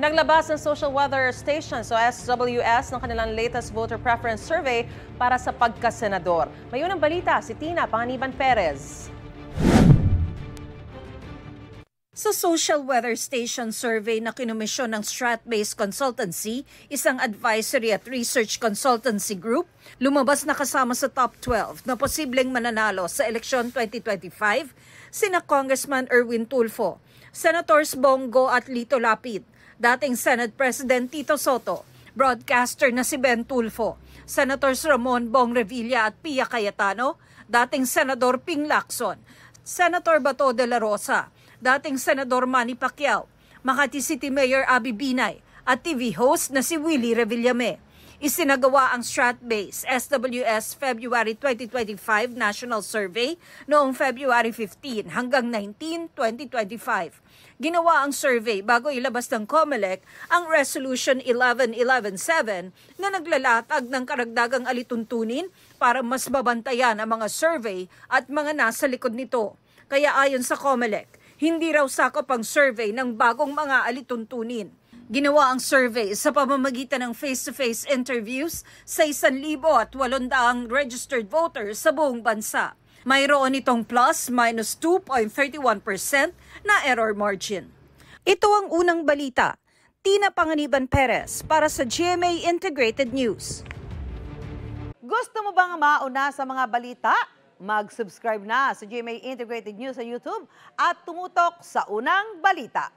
Naglabas ng Social Weather Station o SWS ng kanilang latest voter preference survey para sa pagkasenador. May unang balita si Tina Panganiban Perez. Sa Social Weather Station survey na kinomisyon ng Strat-based Consultancy, isang advisory at research consultancy group, lumabas na kasama sa top 12 na posibleng mananalo sa eleksyon 2025 sina Congressman Erwin Tulfo, Senators Bongo at Lito Lapid, dating Senate President Tito Soto, broadcaster na si Ben Tulfo, Senators Ramon Bong Revilla at Pia Cayetano, dating Senador Ping Lacson, Senator Bato de la Rosa, dating Senador Manny Pacquiao, Makati City Mayor Abby Binay at TV host na si Willie Revillame. Isinagawa ang Strat-based SWS February 2025 National Survey noong February 15 hanggang 19, 2025. Ginawa ang survey bago ilabas ng COMELEC ang Resolution 11117 na naglalatag ng karagdagang alituntunin para mas mabantayan ang mga survey at mga nasa likod nito. Kaya ayon sa COMELEC, hindi raw sakop ang survey ng bagong mga alituntunin. Ginawa ang survey sa pamamagitan ng face-to-face interviews sa 1,800 registered voters sa buong bansa. Mayroon itong plus-minus 2.31% na error margin. Ito ang unang balita. Tina Panganiban Perez para sa GMA Integrated News. Gusto mo bang mauna sa mga balita? Mag-subscribe na sa GMA Integrated News sa YouTube at tumutok sa unang balita.